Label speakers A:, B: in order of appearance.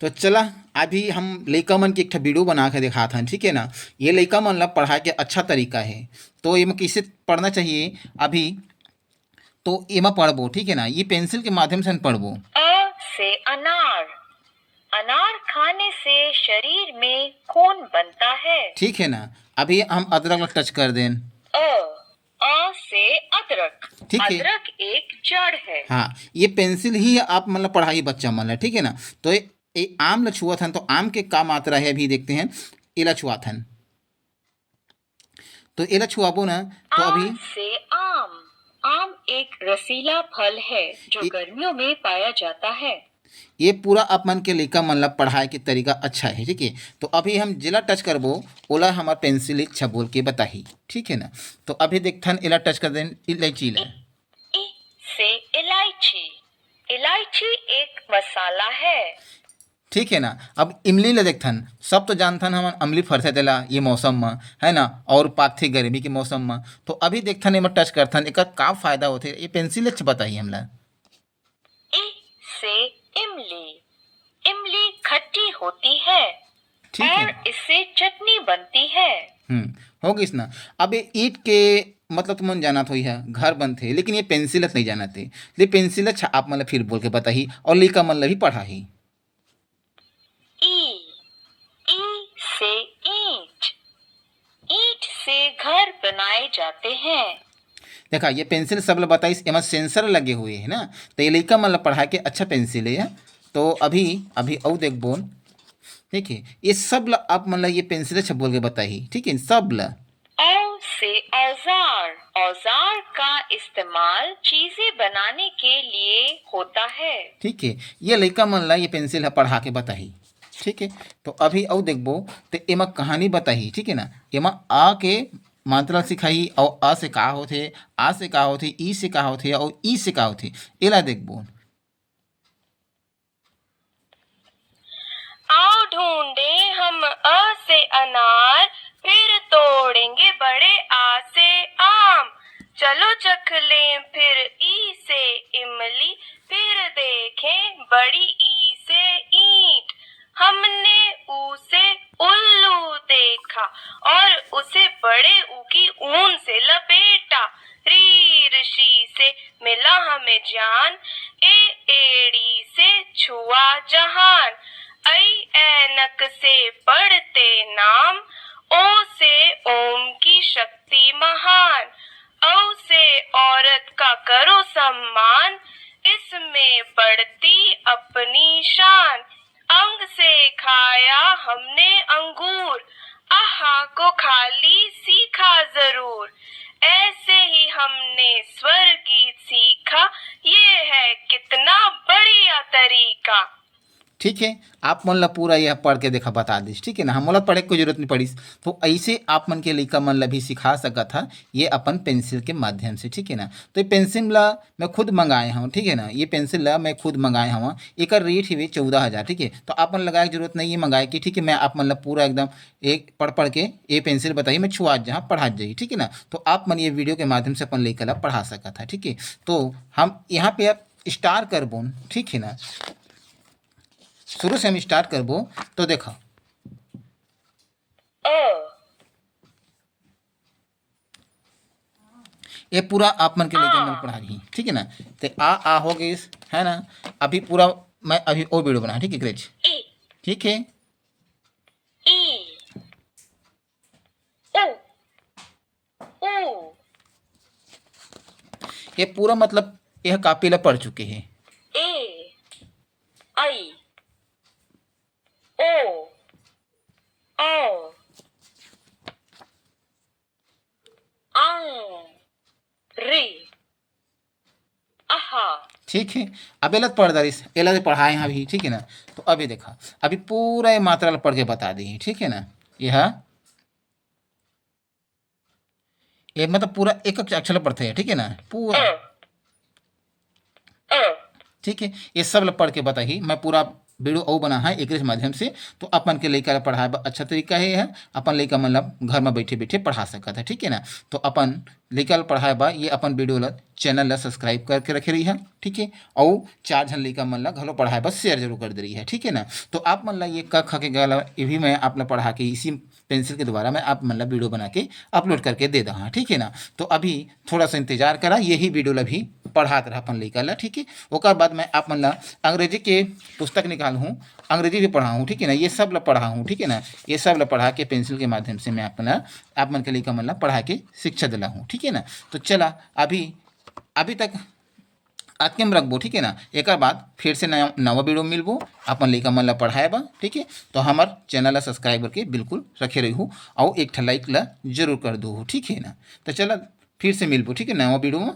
A: तो चला, अभी हम लइका मन के एक ठा वीडियो बना के दिखात हन, ठीक है ना। ये लइका मन ला पढ़ाए के अच्छा तरीका है। तो एमा कैसे पढ़ना चाहिए अभी, तो एमा पढ़बो, ठीक है ना। ये पेंसिल के माध्यम से हम पढ़बो।
B: अ से अनार। अनार खाने से शरीर में खून बनता है।
A: ठीक है ना। अभी हम अदरक ला टच कर दें।
B: अ से अदरक।
A: ठीक है।
B: अदरक एक जड़ है।
A: हाँ, ये पेंसिल ही आप मतलब पढ़ाई बच्चा मन ला, ठीक है ना। तो ये आम ला छुअत हन, तो आम के का मात्रा है अभी देखते हैं। एला छुआत हन, तो एला छुआबो ना, तो
B: आ
A: अभी
B: से आम। आम एक रसीला फल है जो
A: ये
B: गर्मियों में पाया जाता है।
A: ये पूरा आप मन के लइका मन ला पढ़ाए के तरीका अच्छा है, ठीक है। तो अभी हम जिला टच करबो, ओला हमार पेंसिल इच्छा बोल के बताही, ठीक है ना। तो अभी देखथन एला टच कर दें इलायची ला।
B: इ से इलायची। इलायची एक मसाला है।
A: ठीक है ना। अब इमली ला देखथन, सब तो जानथन हमन अमली फरथे तेला ये मौसम में, है ना। और पाकथे गर्मी के मौसम में। तो अभी देखथन एमा टच करथन, एकर का फायदा होथे, ये पेंसिल अच्छा बताही हमला।
B: इ से इमली। इमली खट्टी होती है
A: ठीक है।
B: और इससे चटनी बनती है।
A: हो गइस ना। अब ये ईंट के मतलब तुमन जानत होई है घर बनथे, लेकिन ये पेंसिलत नहीं जानत थे। ले पेंसिल अच्छा आप मन ला फिर बोल के बताही और लइका मन ला भी पढ़ाही।
B: ई। ई से ईंट। ईंट से घर बनाए जाते हैं।
A: देखा, ये पेंसिल सब ला बताइस, एमा सेंसर लगे हुए है ना। तो ये लइका मन ला पढ़ा के अच्छा पेंसिल है। तो अभी अभी अउ देखबो, ठीक है। ये सब ला आप मन ला ये पेंसिल अच्छा बोल के बताही, ठीक है सब ला।
B: औ से औजार। औजार का इस्तेमाल चीजें बनाने के लिए होता है।
A: ठीक है। ये लइका मन ला ये पेंसिल ह पढ़ा के बताही, ठीक है। तो अभी अउ देखबो, तो एमा कहानी बताही, ठीक है ना। एमा आ के मात्रा सिखाही, और अ से का होथे, आ से का होथे, ई से का होथे, और ई से का होथे, एला देखबो।
B: आओ ढूंढे हम अ से अनार, फिर तोड़ेंगे बड़े आ से आम। चलो चख लें फिर ई से इमली, फिर देखें बड़ी ई से ईंट। हमने ऊ से उल्लू देखा और उसे बड़े ऊ की ऊन से लपेटा। री ऋषि से मिला हमें ज्ञान, ए एड़ी से छुआ जहान। ऐ ऐनक से पढ़ते नाम, ओ से ओम की शक्ति महान। औ से औरत का करो सम्मान, इसमें बढ़ती अपनी शान। अंग से खाया हमने अंगूर, आहा को खाली सीखा जरूर। ऐसे ही हमने स्वर गीत सीखा, ये है कितना बढ़िया तरीका।
A: ठीक है। आप मन ला पूरा यह पढ़ के देखा बता दिस, ठीक है ना। हमन ला पढ़े के कोई जरूरत नहीं पड़िस। तो ऐसे आप मन के लइका मन ला भी सिखा सकत था, ये अपन पेंसिल के माध्यम से, ठीक है ना। तो ये पेंसिल ला मैं खुद मंगाए हूँ, ठीक है ना। ये पेंसिल ला मैं खुद मंगाए हूँ, एक रेट ही 14,000, ठीक है। तो आप मन लगाए की जरूरत नहीं है मंगाए की, ठीक है। मैं आप मन ला पूरा एकदम एक पढ़ पढ़ के ये पेंसिल बताइए, मैं छुआ जहाँ पढ़ा जाइए, ठीक है ना। तो आप मन ये वीडियो के माध्यम से अपन लइका ला पढ़ा सकत था, ठीक है। तो हम यहाँ पे अब स्टार करबो, ठीक है ना। शुरू से हम स्टार्ट करबो, तो देखो
B: अ
A: ये पूरा आप मन के लेके मन
B: आ
A: पढ़ा रही, ठीक है ना। तो आ हो गई, है ना। अभी पूरा मैं अभी और वीडियो बना, ठीक है ग्रेज,
B: इ
A: ठीक है।
B: ई उ ऊ
A: ये पूरा मतलब यह कापी ला पढ़ चुके हैं।
B: ए आई ओ औ आं री आहा।
A: ठीक है। अब एला पढ़ दारिस, एला से पढ़ाए हैं अभी, ठीक है ना। तो अभी देखा, अभी पूरा ये मात्रा ला पढ़ के बता दी, ठीक है ना। यह ये मतलब पूरा एक एक अक्षर ला पढ़ते हैं, ठीक है ना पूरा,
B: अ अ
A: ठीक है। ये सब ला पढ़ के बताही मैं पूरा वीडियो और बना है एक माध्यम से, तो अपन के लइका ला पढ़ाए बर अच्छा तरीका है अपन लइका मन ला घर में बैठे बैठे पढ़ा सकत है। ठीक है ना। तो अपन लइका ला पढ़ाए बर ये अपन वीडियो ला चैनल ला सब्सक्राइब करके रखे रही है। ठीक है। और 4 झन लइका मन ला घलो पढ़ाए बर शेयर जरूर कर दे रही है। ठीक है ना। तो आप मन ला ये क ख के ग ला ये भी मैं आप ला पढ़ा के इसी पेंसिल के द्वारा मैं आप मन ला वीडियो बना के अपलोड करके दे दा। ठीक है ना। तो अभी थोड़ा सा इंतजार करा, यही वीडियो ला भी पढ़ात रहा अपन लइका ला। ठीक है। ओकर बाद मैं आप मन ला अंग्रेजी के पुस्तक निकाल हूँ, अंग्रेजी भी पढ़ा हूँ। ठीक है ना। ये सब ला पढ़ा हूँ। ठीक है ना। ये सब ला पढ़ा के पेंसिल के माध्यम से मैं अपना आप मन के लइका मन ला पढ़ा के शिक्षा दिला हूँ। ठीक है ना। तो चला अभी तक आज के हम रखबो। ठीक है ना। एक बाद फिर से नवा वीडियो मिलबो अपन लइका मन ला पढ़ाए बा। ठीक है। तो हमार चैनल ला सब्सक्राइब करके बिल्कुल रखे रही हूँ और एक लाइक ला जरूर कर दो। ठीक है ना। तो चला फिर से मिलबो। ठीक है नवा वीडियो में।